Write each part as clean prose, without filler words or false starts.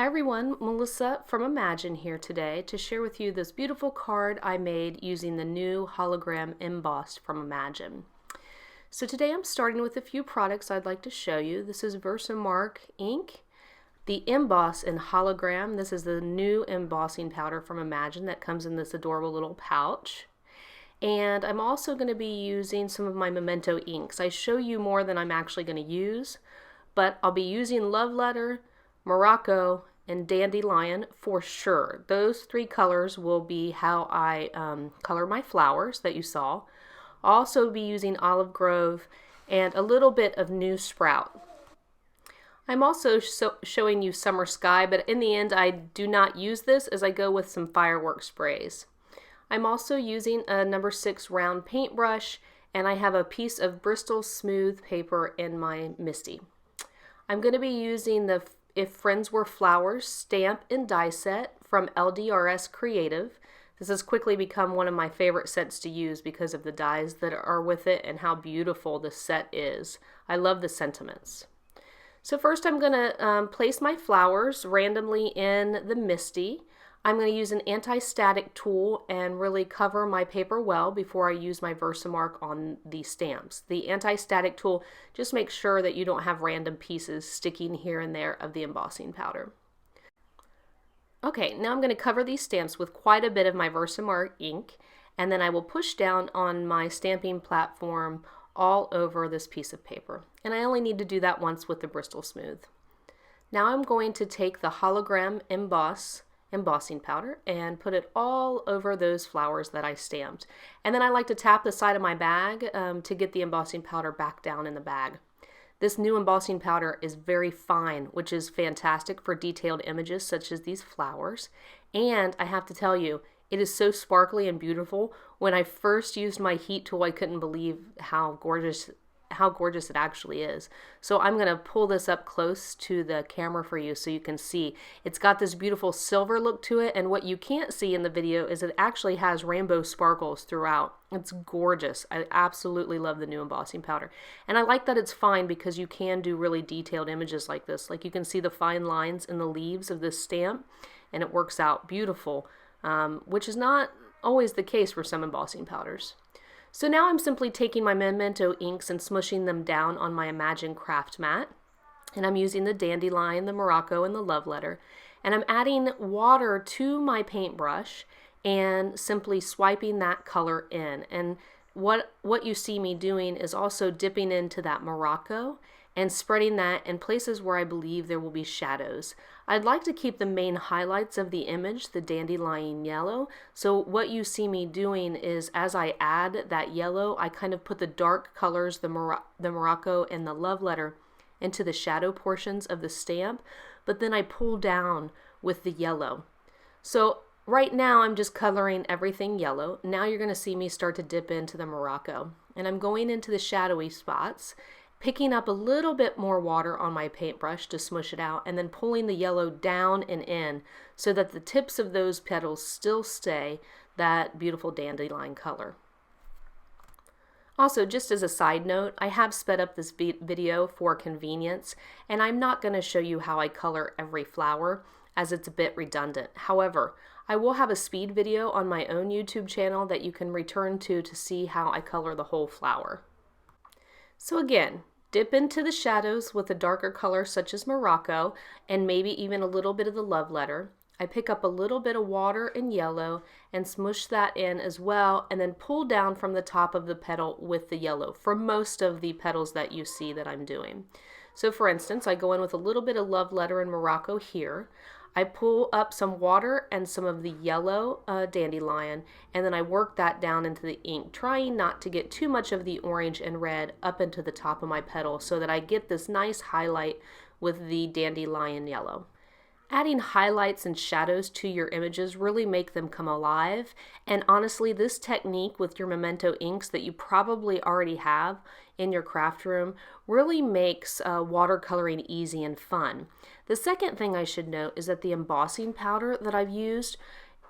Hi everyone, Melissa from Imagine here today to share with you this beautiful card I made using the new Hologram Emboss from Imagine. So today I'm starting with a few products I'd like to show you. This is Versamark ink, the Emboss in Hologram. This is the new embossing powder from Imagine that comes in this adorable little pouch. And I'm also going to be using some of my memento inks. I show you more than I'm actually going to use, but I'll be using Love Letter, Morocco, and Dandelion for sure. Those three colors will be how I color my flowers that you saw. I'll also be using Olive Grove and a little bit of New Sprout. I'm also showing you Summer Sky, but in the end I do not use this as I go with some firework sprays. I'm also using a number 6 round paintbrush, and I have a piece of Bristol Smooth paper in my Misti. I'm going to be using the If Friends Were Flowers stamp and die set from LDRS Creative. This has quickly become one of my favorite sets to use because of the dies that are with it and how beautiful the set is. I love the sentiments. So first I'm going to place my flowers randomly in the Misti. I'm going to use an Antistatic tool and really cover my paper well before I use my Versamark on the stamps. The Antistatic tool just makes sure that you don't have random pieces sticking here and there of the embossing powder. Okay, now I'm going to cover these stamps with quite a bit of my Versamark ink, and then I will push down on my stamping platform all over this piece of paper. And I only need to do that once with the Bristol Smooth. Now I'm going to take the Hologram Mboss Embossing Powder and put it all over those flowers that I stamped. And then I like to tap the side of my bag to get the embossing powder back down in the bag. This new embossing powder is very fine, which is fantastic for detailed images such as these flowers. And I have to tell you, it is so sparkly and beautiful. When I first used my heat tool, I couldn't believe how gorgeous it actually is. So I'm going to pull this up close to the camera for you so you can see. It's got this beautiful silver look to it, and what you can't see in the video is it actually has rainbow sparkles throughout. It's gorgeous. I absolutely love the new embossing powder. And I like that it's fine because you can do really detailed images like this. Like you can see the fine lines in the leaves of this stamp, and it works out beautiful, which is not always the case for some embossing powders. So now I'm simply taking my memento inks and smushing them down on my Imagine craft mat. And I'm using the Dandelion, the Morocco, and the Love Letter. And I'm adding water to my paintbrush and simply swiping that color in. And what you see me doing is also dipping into that Morocco and spreading that in places where I believe there will be shadows. I'd like to keep the main highlights of the image, the dandelion yellow. So what you see me doing is as I add that yellow, I kind of put the dark colors, the Morocco and the Love Letter, into the shadow portions of the stamp, but then I pull down with the yellow. So right now I'm just coloring everything yellow. Now you're going to see me start to dip into the Morocco. And I'm going into the shadowy spots, picking up a little bit more water on my paintbrush to smush it out, and then pulling the yellow down and in so that the tips of those petals still stay that beautiful dandelion color. Also, just as a side note, I have sped up this video for convenience, and I'm not going to show you how I color every flower as it's a bit redundant. However, I will have a speed video on my own YouTube channel that you can return to see how I color the whole flower. So again, dip into the shadows with a darker color such as Morocco and maybe even a little bit of the Love Letter. I pick up a little bit of water and yellow and smush that in as well, and then pull down from the top of the petal with the yellow for most of the petals that you see that I'm doing. So for instance, I go in with a little bit of Love Letter and Morocco here. I pull up some water and some of the yellow dandelion, and then I work that down into the ink, trying not to get too much of the orange and red up into the top of my petal so that I get this nice highlight with the dandelion yellow. Adding highlights and shadows to your images really make them come alive, and honestly, this technique with your memento inks that you probably already have in your craft room really makes watercoloring easy and fun. The second thing I should note is that the embossing powder that I've used,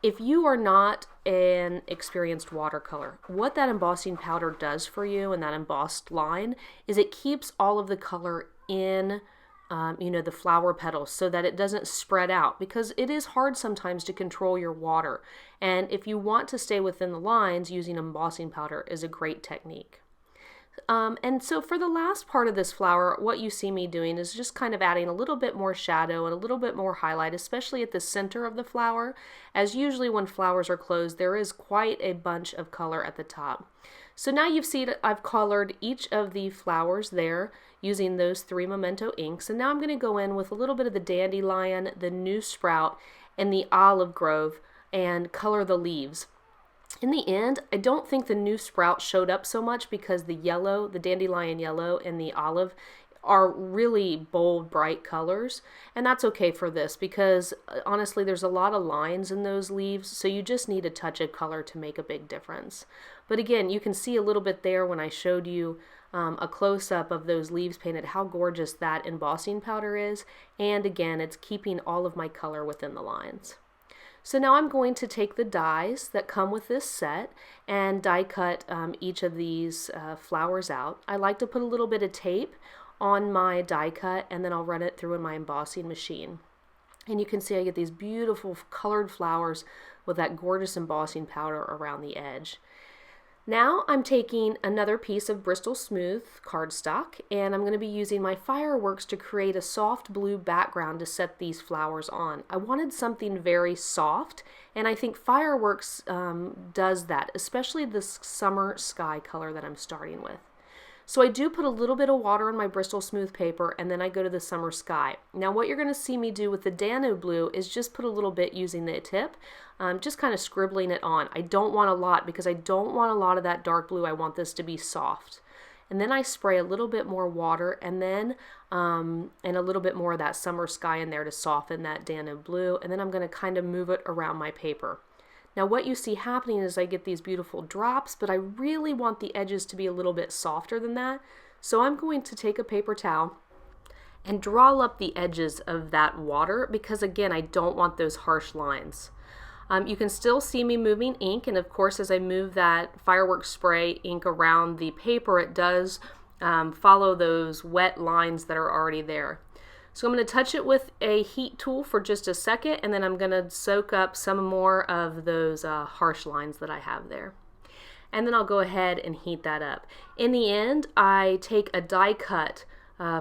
if you are not an experienced watercolor, what that embossing powder does for you and that embossed line is it keeps all of the color in you know, the flower petals so that it doesn't spread out, because it is hard sometimes to control your water. And if you want to stay within the lines, using embossing powder is a great technique. And so for the last part of this flower, what you see me doing is just kind of adding a little bit more shadow and a little bit more highlight, especially at the center of the flower, as usually when flowers are closed, there is quite a bunch of color at the top. So now you've seen I've colored each of the flowers there using those 3 memento inks, and now I'm going to go in with a little bit of the dandelion, the new sprout, and the olive grove and color the leaves. In the end, I don't think the new sprout showed up so much because the yellow, the dandelion yellow, and the olive are really bold, bright colors. And that's okay for this because honestly, there's a lot of lines in those leaves, so you just need a touch of color to make a big difference. But again, you can see a little bit there when I showed you a close-up of those leaves painted, how gorgeous that embossing powder is. And again, it's keeping all of my color within the lines. So now I'm going to take the dies that come with this set and die cut each of these flowers out. I like to put a little bit of tape on my die cut, and then I'll run it through in my embossing machine. And you can see I get these beautiful colored flowers with that gorgeous embossing powder around the edge. Now I'm taking another piece of Bristol Smooth cardstock, and I'm going to be using my fireworks to create a soft blue background to set these flowers on. I wanted something very soft, and I think fireworks does that, especially this summer sky color that I'm starting with. So I do put a little bit of water on my Bristol Smooth paper, and then I go to the summer sky. Now what you're going to see me do with the Dano Blue is just put a little bit using the tip, just kind of scribbling it on. I don't want a lot because I don't want a lot of that dark blue. I want this to be soft. And then I spray a little bit more water, and then and a little bit more of that summer sky in there to soften that Dano Blue, and then I'm going to kind of move it around my paper. Now what you see happening is I get these beautiful drops, but I really want the edges to be a little bit softer than that. So I'm going to take a paper towel and draw up the edges of that water because again, I don't want those harsh lines. You can still see me moving ink, and of course as I move that fireworks spray ink around the paper, it does follow those wet lines that are already there. So I'm going to touch it with a heat tool for just a second, and then I'm going to soak up some more of those harsh lines that I have there. And then I'll go ahead and heat that up. In the end, I take a die cut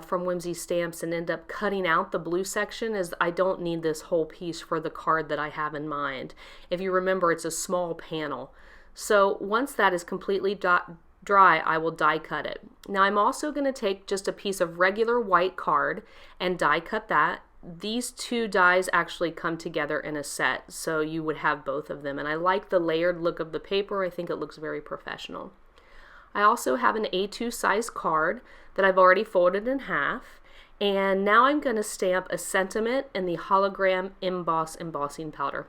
from Whimsy stamps and end up cutting out the blue section, as I don't need this whole piece for the card that I have in mind. If you remember, it's a small panel. So once that is completely dry, I will die cut it. Now I'm also going to take just a piece of regular white card and die cut that. These two dies actually come together in a set, so you would have both of them. And I like the layered look of the paper. I think it looks very professional. I also have an A2 size card that I've already folded in half. And now I'm going to stamp a sentiment in the Hologram Mboss Embossing Powder.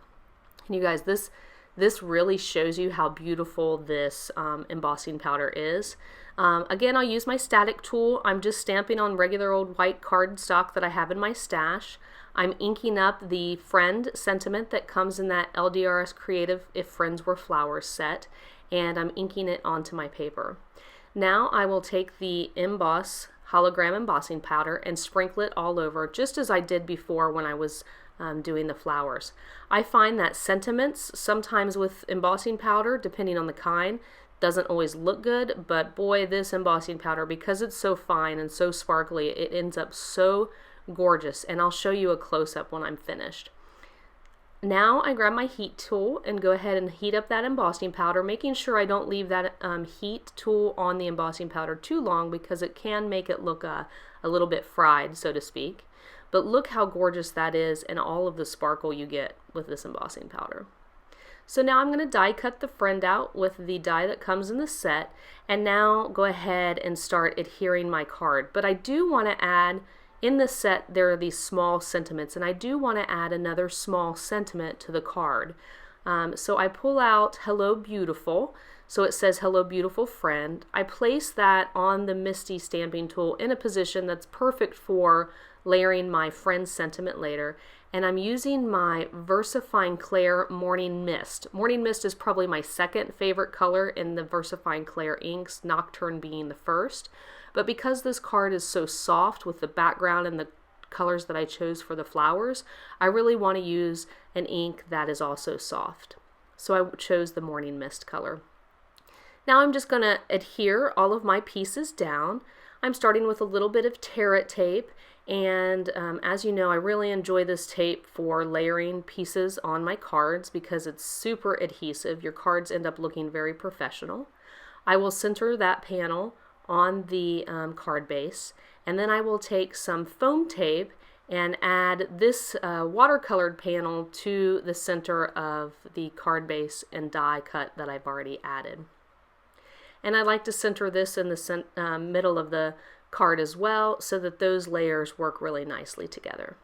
And you guys, this really shows you how beautiful this embossing powder is. Again, I'll use my static tool. I'm just stamping on regular old white cardstock that I have in my stash. I'm inking up the Friend sentiment that comes in that LDRS Creative If Friends Were Flowers set, and I'm inking it onto my paper. Now I will take the Emboss Hologram Embossing Powder and sprinkle it all over, just as I did before when I was doing the flowers. I find that sentiments, sometimes with embossing powder, depending on the kind, doesn't always look good, but boy, this embossing powder, because it's so fine and so sparkly, it ends up so gorgeous, and I'll show you a close-up when I'm finished. Now I grab my heat tool and go ahead and heat up that embossing powder, making sure I don't leave that heat tool on the embossing powder too long because it can make it look a little bit fried, so to speak. But look how gorgeous that is and all of the sparkle you get with this embossing powder. So now I'm going to die cut the Friend out with the die that comes in the set, and now go ahead and start adhering my card. But I do want to add, in the set there are these small sentiments, and I do want to add another small sentiment to the card. So I pull out Hello Beautiful, so it says Hello Beautiful Friend. I place that on the Misti Stamping tool in a position that's perfect for layering my Friend's sentiment later, and I'm using my VersaFine Clair Morning Mist. Morning Mist is probably my second favorite color in the VersaFine Clair inks, Nocturne being the first. But because this card is so soft with the background and the colors that I chose for the flowers, I really want to use an ink that is also soft. So I chose the Morning Mist color. Now I'm just going to adhere all of my pieces down. I'm starting with a little bit of Tear-It tape, and as you know, I really enjoy this tape for layering pieces on my cards because it's super adhesive. Your cards end up looking very professional. I will center that panel on the card base, and then I will take some foam tape and add this watercolored panel to the center of the card base and die cut that I've already added. And I like to center this in the middle of the card as well so that those layers work really nicely together.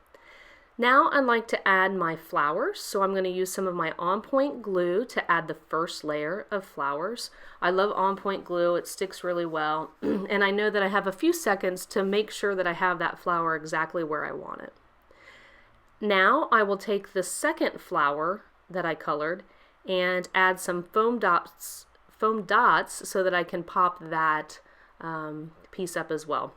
Now I'd like to add my flowers, so I'm going to use some of my on-point glue to add the first layer of flowers. I love on-point glue, it sticks really well, and I know that I have a few seconds to make sure that I have that flower exactly where I want it. Now I will take the second flower that I colored and add some foam dots so that I can pop that piece up as well.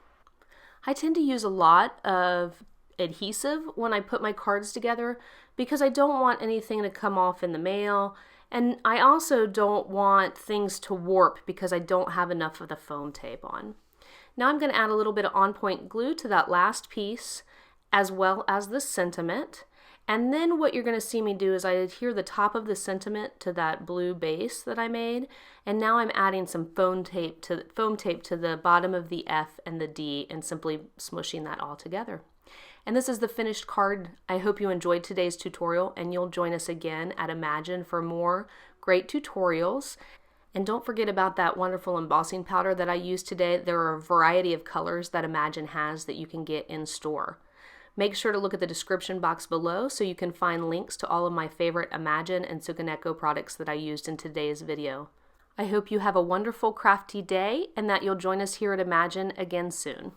I tend to use a lot of adhesive when I put my cards together because I don't want anything to come off in the mail, and I also don't want things to warp because I don't have enough of the foam tape on. Now I'm going to add a little bit of on-point glue to that last piece as well as the sentiment. And then what you're going to see me do is I adhere the top of the sentiment to that blue base that I made, and now I'm adding some foam tape to the bottom of the F and the D and simply smushing that all together. And this is the finished card. I hope you enjoyed today's tutorial, and you'll join us again at Imagine for more great tutorials. And don't forget about that wonderful embossing powder that I used today. There are a variety of colors that Imagine has that you can get in store. Make sure to look at the description box below so you can find links to all of my favorite Imagine and Sukaneko products that I used in today's video. I hope you have a wonderful crafty day and that you'll join us here at Imagine again soon.